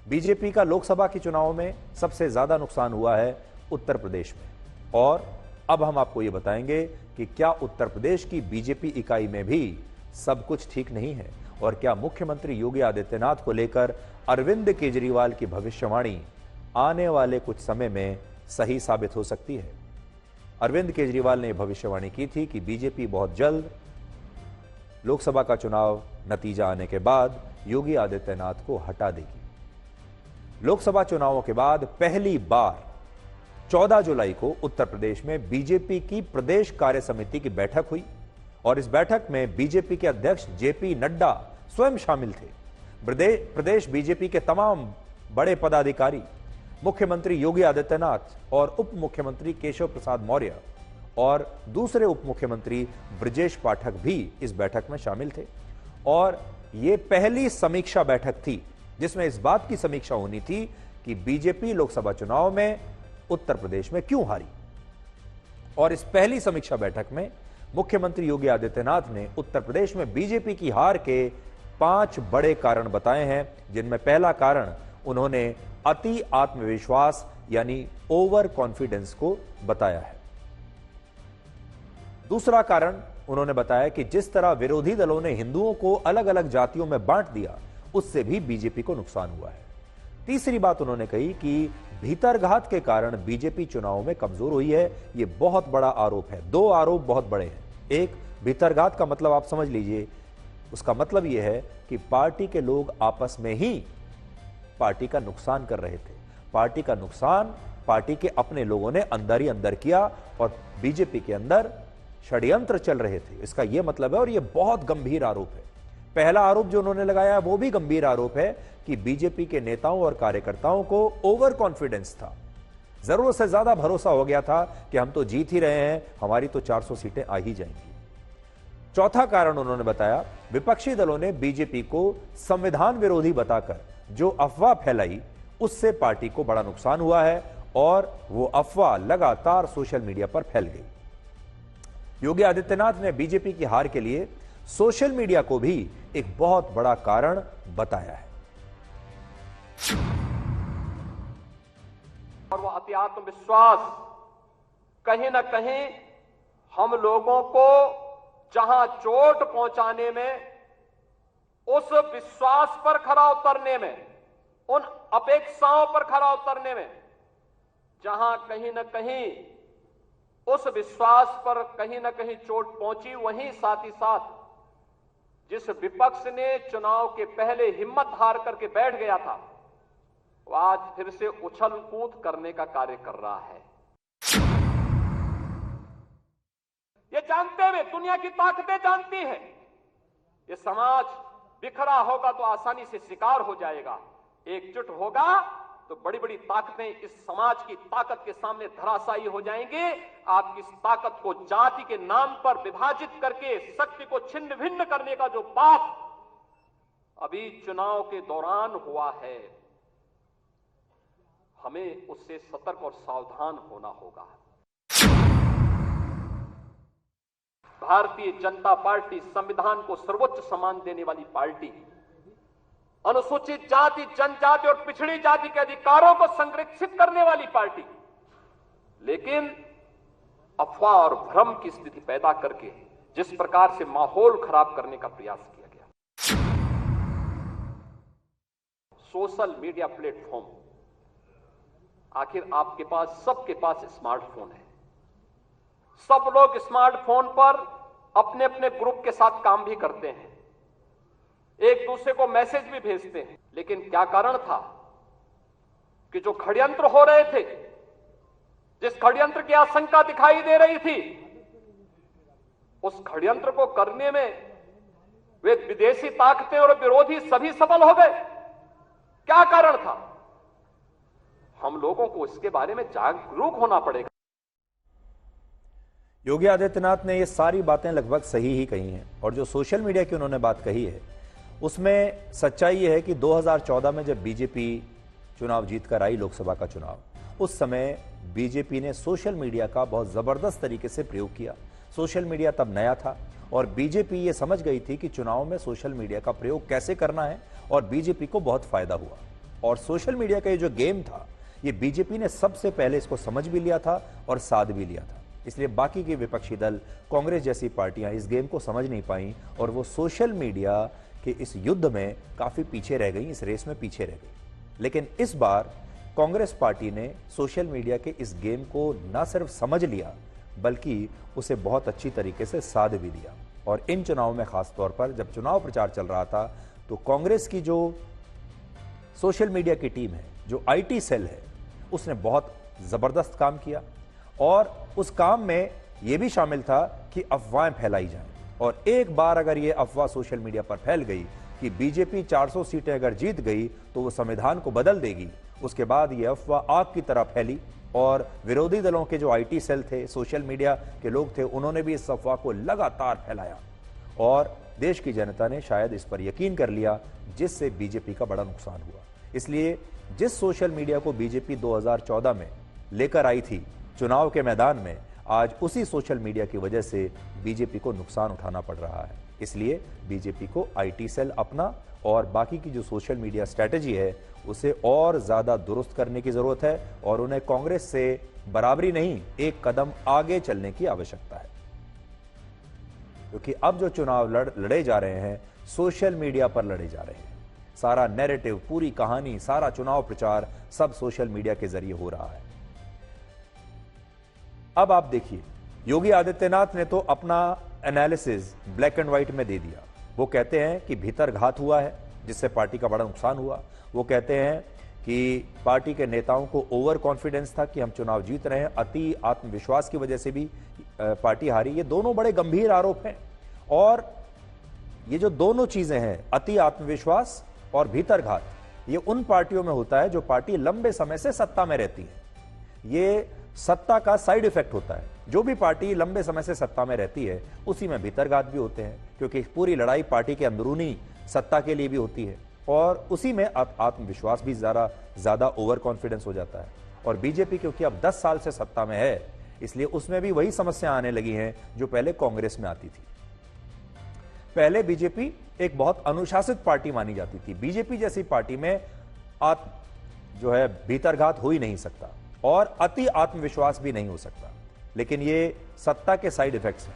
BJP का लोकसभा के चुनाव में सबसे ज्यादा नुकसान हुआ है उत्तर प्रदेश में। और अब हम आपको यह बताएंगे कि क्या उत्तर प्रदेश की बीजेपी इकाई में भी सब कुछ ठीक नहीं है और क्या मुख्यमंत्री योगी आदित्यनाथ को लेकर अरविंद केजरीवाल की भविष्यवाणी आने वाले कुछ समय में सही साबित हो सकती है। अरविंद केजरीवाल ने भविष्यवाणी की थी कि बीजेपी बहुत जल्द लोकसभा का चुनाव नतीजा आने के बाद योगी आदित्यनाथ को हटा देगी। लोकसभा चुनावों के बाद पहली बार 14 जुलाई को उत्तर प्रदेश में बीजेपी की प्रदेश कार्य समिति की बैठक हुई और इस बैठक में बीजेपी के अध्यक्ष जेपी नड्डा स्वयं शामिल थे। प्रदेश बीजेपी के तमाम बड़े पदाधिकारी, मुख्यमंत्री योगी आदित्यनाथ और उप मुख्यमंत्री केशव प्रसाद मौर्य और दूसरे उप मुख्यमंत्री ब्रजेश पाठक भी इस बैठक में शामिल थे। और यह पहली समीक्षा बैठक थी जिसमें इस बात की समीक्षा होनी थी कि बीजेपी लोकसभा चुनाव में उत्तर प्रदेश में क्यों हारी। और इस पहली समीक्षा बैठक में मुख्यमंत्री योगी आदित्यनाथ ने उत्तर प्रदेश में बीजेपी की हार के 5 बड़े कारण बताए हैं, जिनमें पहला कारण उन्होंने अति आत्मविश्वास यानी ओवर कॉन्फिडेंस को बताया है। दूसरा कारण उन्होंने बताया कि जिस तरह विरोधी दलों ने हिंदुओं को अलग अलग जातियों में बांट दिया, उससे भी बीजेपी को नुकसान हुआ है। तीसरी बात उन्होंने कही कि भीतरघात के कारण बीजेपी चुनाव में कमजोर हुई है। यह बहुत बड़ा आरोप है। 2 आरोप बहुत बड़े हैं। एक, भीतरघात का मतलब आप समझ लीजिए, उसका मतलब यह है कि पार्टी के लोग आपस में ही पार्टी का नुकसान कर रहे थे। पार्टी का नुकसान पार्टी के अपने लोगों ने अंदर ही अंदर किया और बीजेपी के अंदर षड्यंत्र चल रहे थे, इसका यह मतलब है। और यह बहुत गंभीर आरोप है। पहला आरोप जो उन्होंने लगाया वो भी गंभीर आरोप है कि बीजेपी के नेताओं और कार्यकर्ताओं को ओवर कॉन्फिडेंस था, जरूरत से ज्यादा भरोसा हो गया था कि हम तो जीत ही रहे हैं, हमारी तो 400 सीटें आ ही जाएंगी। चौथा कारण उन्होंने बताया, विपक्षी दलों ने बीजेपी को संविधान विरोधी बताकर जो अफवाह फैलाई, उससे पार्टी को बड़ा नुकसान हुआ है और वो अफवाह लगातार सोशल मीडिया पर फैल गई। योगी आदित्यनाथ ने बीजेपी की हार के लिए सोशल मीडिया को भी एक बहुत बड़ा कारण बताया है। और वह अति आत्मविश्वास कहीं ना कहीं हम लोगों को जहां चोट पहुंचाने में, उस विश्वास पर खरा उतरने में, उन अपेक्षाओं पर खरा उतरने में, जहां कहीं ना कहीं उस विश्वास पर कहीं ना कहीं चोट पहुंची, वहीं साथ ही साथ जिस विपक्ष ने चुनाव के पहले हिम्मत हार करके बैठ गया था, वो आज फिर से उछल कूद करने का कार्य कर रहा है। ये जानते हुए, दुनिया की ताकतें जानती हैं, ये समाज बिखरा होगा तो आसानी से शिकार हो जाएगा, एकजुट होगा तो बड़ी बड़ी ताकतें इस समाज की ताकत के सामने धराशायी हो जाएंगे। आप इस ताकत को जाति के नाम पर विभाजित करके शक्ति को छिन्न भिन्न करने का जो पाप अभी चुनाव के दौरान हुआ है, हमें उससे सतर्क और सावधान होना होगा। भारतीय जनता पार्टी संविधान को सर्वोच्च सम्मान देने वाली पार्टी, अनुसूचित जाति, जनजाति और पिछड़ी जाति के अधिकारों को संरक्षित करने वाली पार्टी, लेकिन अफवाह और भ्रम की स्थिति पैदा करके जिस प्रकार से माहौल खराब करने का प्रयास किया गया। सोशल मीडिया प्लेटफॉर्म, आखिर आपके पास, सबके पास स्मार्टफोन है। सब लोग स्मार्टफोन पर अपने अपने ग्रुप के साथ काम भी करते हैं, एक दूसरे को मैसेज भी भेजते हैं, लेकिन क्या कारण था कि जो षड्यंत्र हो रहे थे, जिस षड्यंत्र की आशंका दिखाई दे रही थी, उस षड्यंत्र को करने में वे विदेशी ताकतें और विरोधी सभी सफल हो गए। क्या कारण था? हम लोगों को इसके बारे में जागरूक होना पड़ेगा। योगी आदित्यनाथ ने ये सारी बातें लगभग सही ही कही हैं और जो सोशल मीडिया की उन्होंने बात कही है उसमें सच्चाई ये है कि 2014 में जब बीजेपी चुनाव जीतकर आई, लोकसभा का चुनाव, उस समय बीजेपी ने सोशल मीडिया का बहुत जबरदस्त तरीके से प्रयोग किया। सोशल मीडिया तब नया था और बीजेपी ये समझ गई थी कि चुनाव में सोशल मीडिया का प्रयोग कैसे करना है और बीजेपी को बहुत फायदा हुआ। और सोशल मीडिया का ये जो गेम था, ये बीजेपी ने सबसे पहले इसको समझ भी लिया था और साध भी लिया था। इसलिए बाकी के विपक्षी दल, कांग्रेस जैसी पार्टियां इस गेम को समझ नहीं पाई और वो सोशल मीडिया के इस युद्ध में काफी पीछे रह गई, इस रेस में पीछे रह गई। लेकिन इस बार कांग्रेस पार्टी ने सोशल मीडिया के इस गेम को न सिर्फ समझ लिया बल्कि उसे बहुत अच्छी तरीके से साध भी दिया। और इन चुनाव में खास तौर पर जब चुनाव प्रचार चल रहा था तो कांग्रेस की जो सोशल मीडिया की टीम है, जो आईटी सेल है, उसने बहुत जबरदस्त काम किया और उस काम में यह भी शामिल था कि अफवाहें फैलाई जाएं। और एक बार अगर यह अफवाह सोशल मीडिया पर फैल गई कि बीजेपी 400 सीटें अगर जीत गई तो वो संविधान को बदल देगी, उसके बाद यह अफवाह आग की तरह फैली और विरोधी दलों के जो आईटी सेल थे, सोशल मीडिया के लोग थे, उन्होंने भी इस अफवाह को लगातार फैलाया और देश की जनता ने शायद इस पर यकीन कर लिया, जिससे बीजेपी का बड़ा नुकसान हुआ। इसलिए जिस सोशल मीडिया को बीजेपी 2014 में लेकर आई थी चुनाव के मैदान में, आज उसी सोशल मीडिया की वजह से बीजेपी को नुकसान उठाना पड़ रहा है। इसलिए बीजेपी को आईटी सेल अपना और बाकी की जो सोशल मीडिया स्ट्रैटेजी है उसे और ज्यादा दुरुस्त करने की जरूरत है और उन्हें कांग्रेस से बराबरी नहीं, एक कदम आगे चलने की आवश्यकता है। क्योंकि अब जो चुनाव लड़े जा रहे हैं सोशल मीडिया पर लड़े जा रहे हैं। सारा नैरेटिव, पूरी कहानी, सारा चुनाव प्रचार सब सोशल मीडिया के जरिए हो रहा है। अब आप देखिए, योगी आदित्यनाथ ने तो अपना एनालिसिस ब्लैक एंड व्हाइट में दे दिया। वो कहते हैं कि भीतर घात हुआ है जिससे पार्टी का बड़ा नुकसान हुआ। वो कहते हैं कि पार्टी के नेताओं को ओवर कॉन्फिडेंस था कि हम चुनाव जीत रहे हैं, अति आत्मविश्वास की वजह से भी पार्टी हारी। ये दोनों बड़े गंभीर आरोप हैं और ये जो दोनों चीजें हैं, अति आत्मविश्वास और भीतर घात, ये उन पार्टियों में होता है जो पार्टी लंबे समय से सत्ता में रहती है। ये सत्ता का साइड इफेक्ट होता है। जो भी पार्टी लंबे समय से सत्ता में रहती है उसी में भीतरघात भी होते हैं, क्योंकि पूरी लड़ाई पार्टी के अंदरूनी सत्ता के लिए भी होती है और उसी में आत्मविश्वास भी ज्यादा ओवर कॉन्फिडेंस हो जाता है। और बीजेपी क्योंकि अब 10 साल से सत्ता में है, इसलिए उसमें भी वही समस्या आने लगी हैं जो पहले कांग्रेस में आती थी। पहले बीजेपी एक बहुत अनुशासित पार्टी मानी जाती थी। बीजेपी जैसी पार्टी में जो है भीतरघात हो ही नहीं सकता और अति आत्मविश्वास भी नहीं हो सकता, लेकिन ये सत्ता के साइड इफेक्ट्स हैं।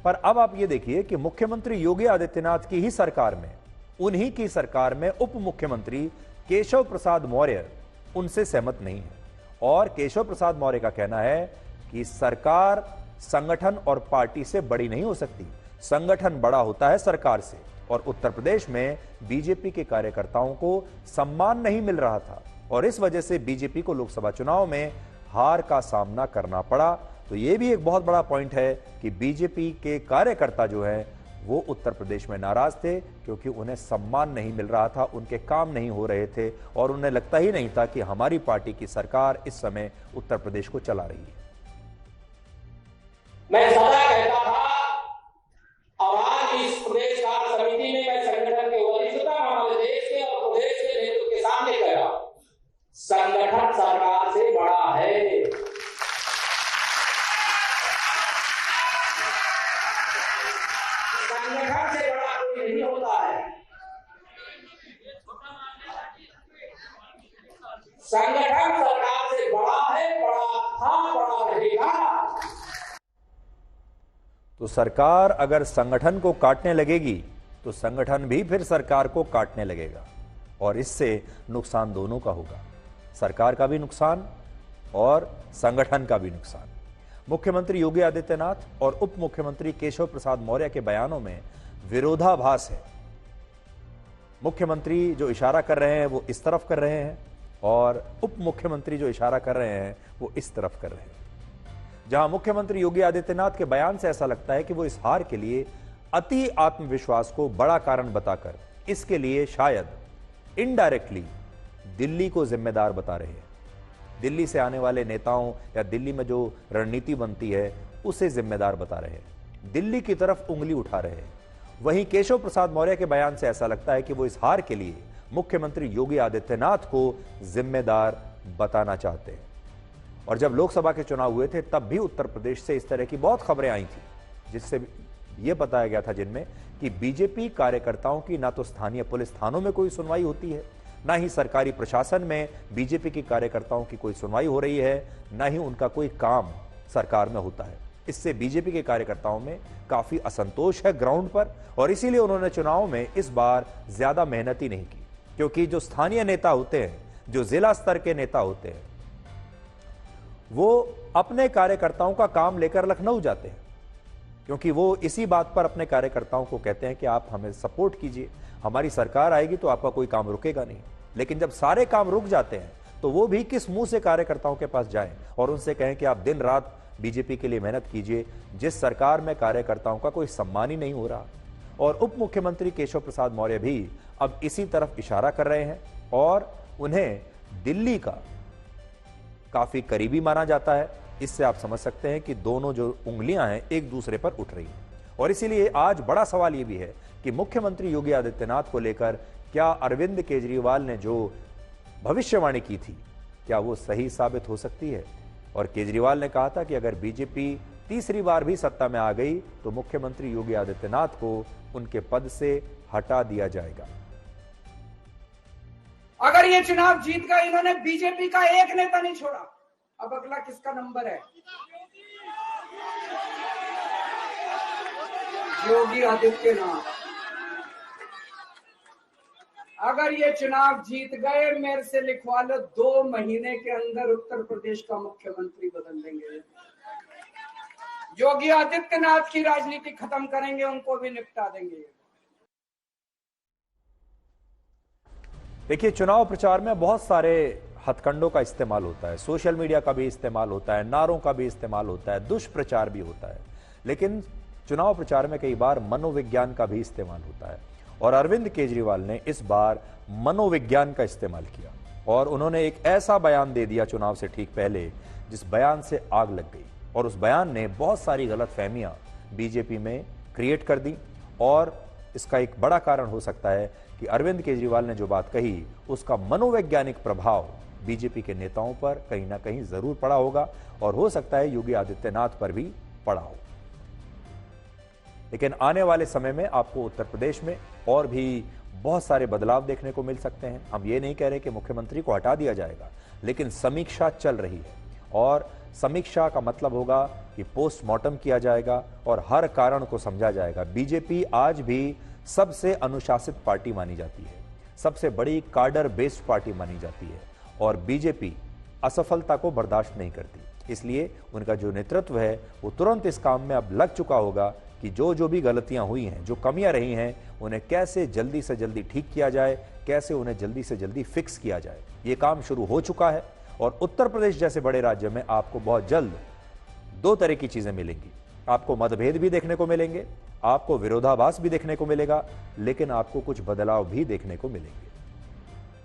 पर अब आप ये देखिए कि मुख्यमंत्री योगी आदित्यनाथ की ही सरकार में, उन्हीं की सरकार में उप मुख्यमंत्री केशव प्रसाद मौर्य उनसे सहमत नहीं है और केशव प्रसाद मौर्य का कहना है कि सरकार संगठन और पार्टी से बड़ी नहीं हो सकती, संगठन बड़ा होता है सरकार से। और उत्तर प्रदेश में बीजेपी के कार्यकर्ताओं को सम्मान नहीं मिल रहा था और इस वजह से बीजेपी को लोकसभा चुनाव में हार का सामना करना पड़ा। तो यह भी एक बहुत बड़ा पॉइंट है कि बीजेपी के कार्यकर्ता जो हैं वो उत्तर प्रदेश में नाराज थे, क्योंकि उन्हें सम्मान नहीं मिल रहा था, उनके काम नहीं हो रहे थे और उन्हें लगता ही नहीं था कि हमारी पार्टी की सरकार इस समय उत्तर प्रदेश को चला रही है। मैं सदा कहता था और आज इस प्रदेश कार्य समिति में मैं संगठन के वरिष्ठता हमारे देश के और प्रदेश के नेतृत्व के सामने कह रहा हूं, संगठन सरकार से बड़ा है। संगठन से बड़ा कोई नहीं होता है। संगठन सरकार से बड़ा है, बड़ा था, बड़ा रहेगा। तो सरकार अगर संगठन को काटने लगेगी तो संगठन भी फिर सरकार को काटने लगेगा और इससे नुकसान दोनों का होगा, सरकार का भी नुकसान और संगठन का भी नुकसान। मुख्यमंत्री योगी आदित्यनाथ और उप मुख्यमंत्री केशव प्रसाद मौर्य के बयानों में विरोधाभास है। मुख्यमंत्री जो इशारा कर रहे हैं वो इस तरफ कर रहे हैं और उप मुख्यमंत्री जो इशारा कर रहे हैं वो इस तरफ कर रहे हैं। जहां मुख्यमंत्री योगी आदित्यनाथ के बयान से ऐसा लगता है कि वो इस हार के लिए अति आत्मविश्वास को बड़ा कारण बताकर इसके लिए शायद इनडायरेक्टली दिल्ली को जिम्मेदार बता रहे हैं। दिल्ली से आने वाले नेताओं या दिल्ली में जो रणनीति बनती है उसे जिम्मेदार बता रहे हैं, दिल्ली की तरफ उंगली उठा रहे हैं। वहीं केशव प्रसाद मौर्य के बयान से ऐसा लगता है कि वो इस हार के लिए मुख्यमंत्री योगी आदित्यनाथ को जिम्मेदार बताना चाहते हैं। और जब लोकसभा के चुनाव हुए थे तब भी उत्तर प्रदेश से इस तरह की बहुत खबरें आई थी, जिससे यह बताया गया था जिनमें कि बीजेपी कार्यकर्ताओं की ना तो स्थानीय पुलिस थानों में कोई सुनवाई होती है, ना ही सरकारी प्रशासन में बीजेपी के कार्यकर्ताओं की कोई सुनवाई हो रही है, ना ही उनका कोई काम सरकार में होता है। इससे बीजेपी के कार्यकर्ताओं में काफी असंतोष है ग्राउंड पर, और इसीलिए उन्होंने चुनाव में इस बार ज्यादा मेहनत ही नहीं की, क्योंकि जो स्थानीय नेता होते हैं, जो जिला स्तर के नेता होते हैं, वो अपने कार्यकर्ताओं का काम लेकर लखनऊ जाते हैं, क्योंकि वो इसी बात पर अपने कार्यकर्ताओं को कहते हैं कि आप हमें सपोर्ट कीजिए, हमारी सरकार आएगी तो आपका कोई काम रुकेगा नहीं। लेकिन जब सारे काम रुक जाते हैं तो वो भी किस मुंह से कार्यकर्ताओं के पास जाएं और उनसे कहें कि आप दिन रात बीजेपी के लिए मेहनत कीजिए, जिस सरकार में कार्यकर्ताओं का कोई सम्मान ही नहीं हो रहा। और उप मुख्यमंत्री केशव प्रसाद मौर्य भी अब इसी तरफ इशारा कर रहे हैं और उन्हें दिल्ली का काफी करीबी माना जाता है। इससे आप समझ सकते हैं कि दोनों जो उंगलियां हैं एक दूसरे पर उठ रही हैं। और इसीलिए आज बड़ा सवाल यह भी है कि मुख्यमंत्री योगी आदित्यनाथ को लेकर क्या अरविंद केजरीवाल ने जो भविष्यवाणी की थी, क्या वो सही साबित हो सकती है। और केजरीवाल ने कहा था कि अगर बीजेपी तीसरी बार भी सत्ता में आ गई तो मुख्यमंत्री योगी आदित्यनाथ को उनके पद से हटा दिया जाएगा। अगर ये चुनाव जीत गए, इन्होंने बीजेपी का एक नेता नहीं छोड़ा। अब अगला किसका नंबर है? योगी आदित्यनाथ। अगर ये चुनाव जीत गए, मेरे से लिखवा लो, 2 महीने के अंदर उत्तर प्रदेश का मुख्यमंत्री बदल देंगे। योगी आदित्यनाथ की राजनीति खत्म करेंगे, उनको भी निपटा देंगे। देखिए, चुनाव प्रचार में बहुत सारे हथकंडों का इस्तेमाल होता है, सोशल मीडिया का भी इस्तेमाल होता है, नारों का भी इस्तेमाल होता है, दुष्प्रचार भी होता है। लेकिन चुनाव प्रचार में कई बार मनोविज्ञान का भी इस्तेमाल होता है और अरविंद केजरीवाल ने इस बार मनोविज्ञान का इस्तेमाल किया और उन्होंने एक ऐसा बयान दे दिया चुनाव से ठीक पहले जिस बयान से आग लग गई। और उस बयान ने बहुत सारी गलतफहमियां बीजेपी में क्रिएट कर दी और इसका एक बड़ा कारण हो सकता है कि अरविंद केजरीवाल ने जो बात कही उसका मनोवैज्ञानिक प्रभाव बीजेपी के नेताओं पर कहीं ना कहीं जरूर पड़ा होगा और हो सकता है योगी आदित्यनाथ पर भी पड़ा हो। लेकिन आने वाले समय में आपको उत्तर प्रदेश में और भी बहुत सारे बदलाव देखने को मिल सकते हैं। हम ये नहीं कह रहे कि मुख्यमंत्री को हटा दिया जाएगा, लेकिन समीक्षा चल रही है और समीक्षा का मतलब होगा कि पोस्टमार्टम किया जाएगा और हर कारण को समझा जाएगा। बीजेपी आज भी सबसे अनुशासित पार्टी मानी जाती है, सबसे बड़ी कार्डर बेस्ड पार्टी मानी जाती है और बीजेपी असफलता को बर्दाश्त नहीं करती। इसलिए उनका जो नेतृत्व है वो तुरंत इस काम में अब लग चुका होगा कि जो भी गलतियां हुई हैं, जो कमियां रही हैं, उन्हें कैसे जल्दी से जल्दी ठीक किया जाए, कैसे उन्हें जल्दी से जल्दी फिक्स किया जाए। ये काम शुरू हो चुका है और उत्तर प्रदेश जैसे बड़े राज्य में आपको बहुत जल्द 2 तरह की चीजें मिलेंगी। आपको मतभेद भी देखने को मिलेंगे, आपको विरोधाभास भी देखने को मिलेगा, लेकिन आपको कुछ बदलाव भी देखने को मिलेंगे।